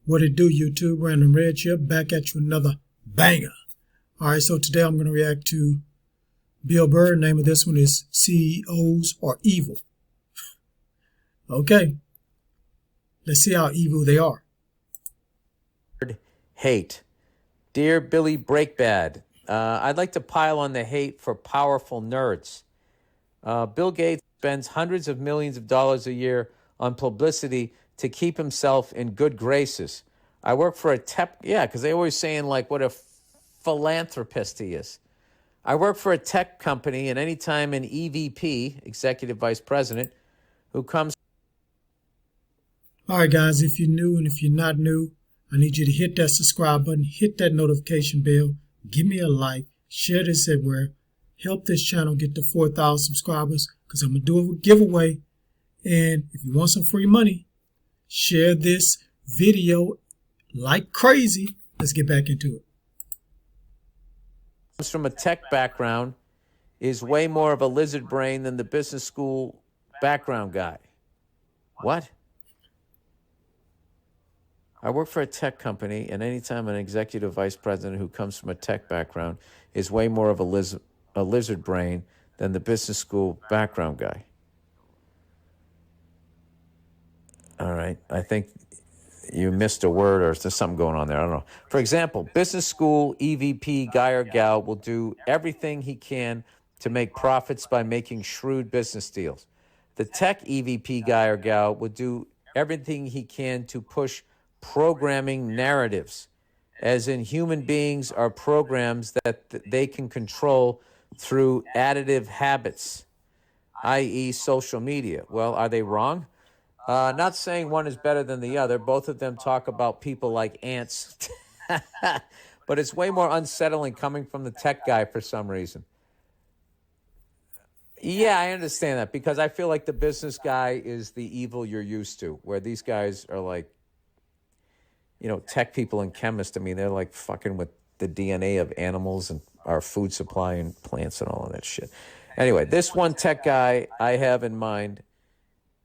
What it do, YouTube? Random Red here, back at you another banger. All right, so today I'm going to react to Bill Burr. Name of this one is CEOs Are Evil. Okay, let's see how evil they are. Hate. Dear Billy Breakbad, I'd like to pile on the hate for powerful nerds. Bill Gates spends hundreds of millions of dollars a year on publicity to keep himself in good graces. I work for a tech, because they always saying like what a philanthropist he is. I work for a tech company, and anytime an EVP, executive vice president, who comes. All right, guys, if you're new and if you're not new, I need you to hit that subscribe button, hit that notification bell, give me a like, share this everywhere, help this channel get to 4,000 subscribers because I'm going to do a giveaway. And if you want some free money, share this video like crazy. Let's get back into it. Comes from a tech background, is way more of a lizard brain than the business school background guy. What? I work for a tech company, and anytime an executive vice president who comes from a tech background is way more of a lizard brain than the business school background guy. All right, I think you missed a word, or there's something going on there. I don't know. For example, business school EVP guy or gal will do everything he can to make profits by making shrewd business deals. The tech EVP guy or gal will do everything he can to push programming narratives, as in human beings are programs that they can control through additive habits, i.e. social media. Well, are they wrong? Not saying one is better than the other. Both of them talk about people like ants. But it's way more unsettling coming from the tech guy for some reason. Yeah, I understand that, because I feel like the business guy is the evil you're used to, where these guys are like, tech people and chemists. I mean, they're like fucking with the DNA of animals and our food supply and plants and all of that shit. Anyway, this one tech guy I have in mind,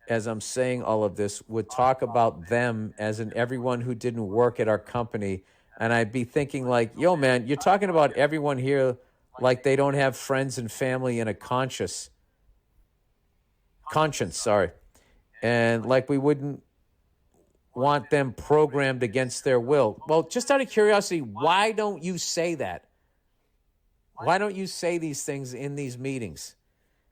as I'm saying all of this, would talk about them as in everyone who didn't work at our company. And I'd be thinking like, yo, man, you're talking about everyone here like they don't have friends and family and a conscience, and like we wouldn't want them programmed against their will. Well, just out of curiosity, why don't you say that? Why don't you say these things in these meetings?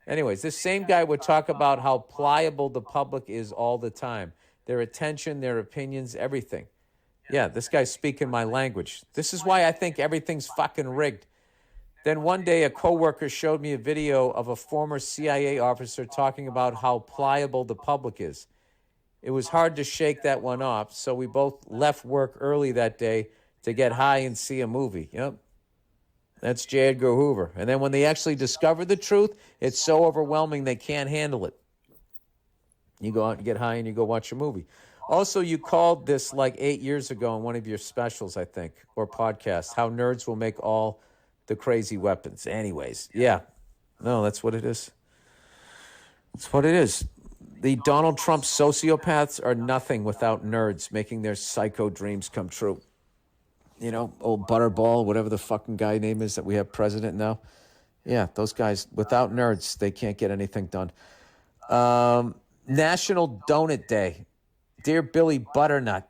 Anyways, this same guy would talk about how pliable the public is all the time. Their attention, their opinions, everything. Yeah, this guy's speaking my language. This is why I think everything's fucking rigged. Then one day a coworker showed me a video of a former CIA officer talking about how pliable the public is. It was hard to shake that one off, so we both left work early that day to get high and see a movie. Yep. That's J. Edgar Hoover. And then when they actually discover the truth, it's so overwhelming they can't handle it. You go out and get high and you go watch a movie. Also, you called this like 8 years ago in one of your specials, I think, or podcasts, how nerds will make all the crazy weapons. Anyways, yeah. No, that's what it is. That's what it is. The Donald Trump sociopaths are nothing without nerds making their psycho dreams come true. Old Butterball, whatever the fucking guy name is that we have president now. Yeah, those guys, without nerds, they can't get anything done. National Donut Day. Dear Billy Butternut,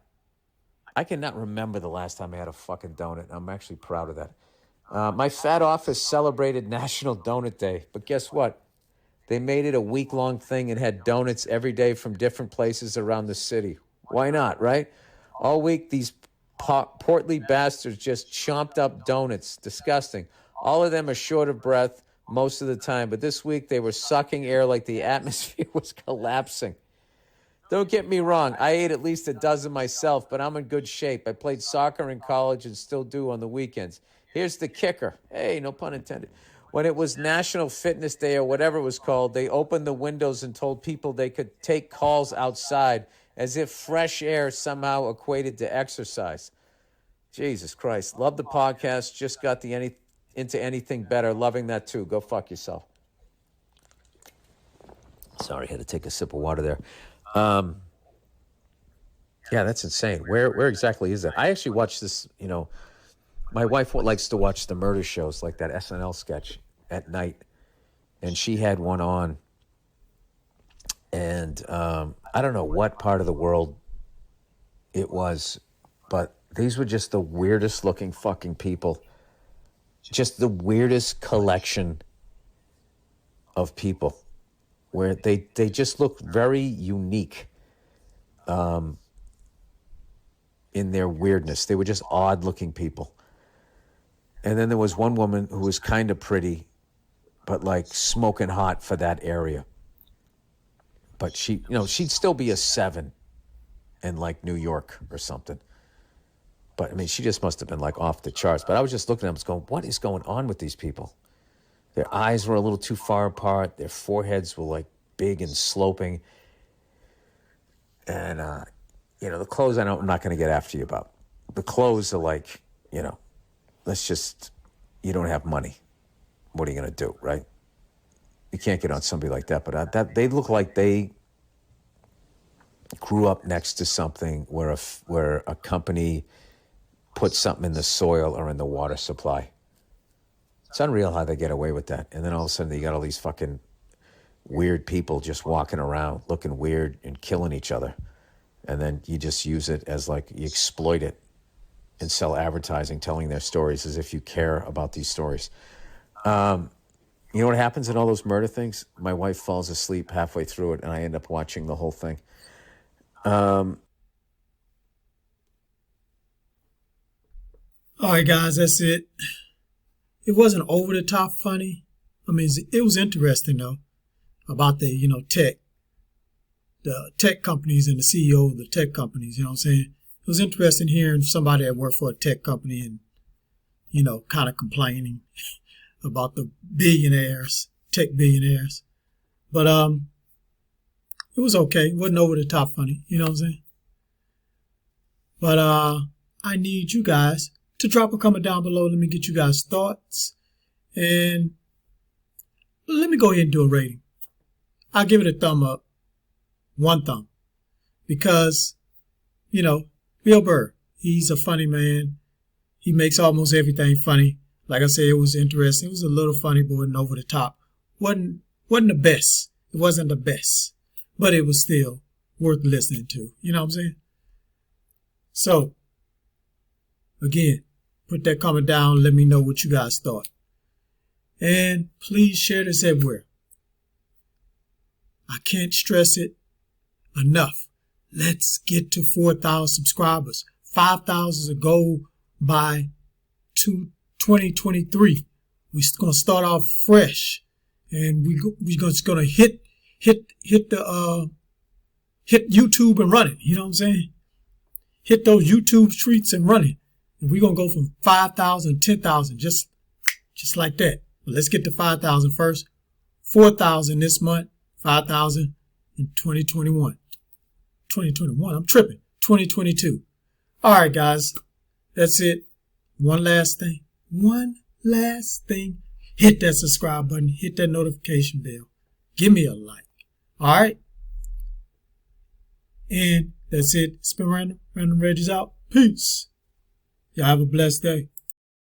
I cannot remember the last time I had a fucking donut. I'm actually proud of that. My fat office celebrated National Donut Day, but guess what? They made it a week-long thing and had donuts every day from different places around the city. Why not, right? All week, these portly bastards just chomped up donuts. Disgusting. All of them are short of breath most of the time, but this week they were sucking air like the atmosphere was collapsing. Don't get me wrong, I ate at least a dozen myself, but I'm in good shape. I played soccer in college and still do on the weekends. Here's the kicker. Hey, no pun intended. When it was National Fitness Day or whatever it was called, they opened the windows and told people they could take calls outside, as if fresh air somehow equated to exercise. Jesus Christ. Love the podcast. Just got into anything better. Loving that too. Go fuck yourself. Sorry, had to take a sip of water there. Yeah, that's insane. Where exactly is that? I actually watch this, my wife likes to watch the murder shows like that SNL sketch at night. And she had one on. And I don't know what part of the world it was, but these were just the weirdest looking fucking people. Just the weirdest collection of people where they just look very unique in their weirdness. They were just odd looking people. And then there was one woman who was kind of pretty, but like smoking hot for that area. But she'd still be a 7 in like New York or something. But I mean, she just must have been like off the charts. But I was just looking at them going, what is going on with these people? Their eyes were a little too far apart. Their foreheads were like big and sloping. And, the clothes I'm not going to get after you about. The clothes are like, you don't have money. What are you going to do, right? You can't get on somebody like that. But they look like they grew up next to something where a company put something in the soil or in the water supply. It's unreal how they get away with that. And then all of a sudden you got all these fucking weird people just walking around looking weird and killing each other. And then you just use it as like, you exploit it and sell advertising, telling their stories as if you care about these stories. You know what happens in all those murder things? My wife falls asleep halfway through it and I end up watching the whole thing. All right, guys, that's it. It wasn't over the top funny. I mean, it was interesting though about the, the tech companies and the CEO of the tech companies. You know what I'm saying? It was interesting hearing somebody that worked for a tech company and, kind of complaining about the billionaires, tech billionaires. But it was okay. It wasn't over the top funny. You know what I'm saying? But I need you guys to drop a comment down below. Let me get you guys' thoughts. And let me go ahead and do a rating. I'll give it a thumb up. 1 thumb. Because, Bill Burr, he's a funny man. He makes almost everything funny. Like I said, it was interesting. It was a little funny, but wasn't over the top. Wasn't the best. It wasn't the best. But it was still worth listening to. You know what I'm saying? So, again, put that comment down. Let me know what you guys thought. And please share this everywhere. I can't stress it enough. Let's get to 4,000 subscribers. 5,000 is a goal by 2023. We're going to start off fresh. And we're just going to hit YouTube and run it. You know what I'm saying? Hit those YouTube streets and run it. And we're going to go from 5,000 to 10,000, just like that. But let's get to 5,000 first. 4,000 this month. 5,000 in 2021. 2021, I'm tripping. 2022. All right, guys. That's it. One last thing. Hit that subscribe button. Hit that notification bell. Give me a like. All right? And that's it. It's been Random. Random Reggie's out. Peace. Y'all have a blessed day.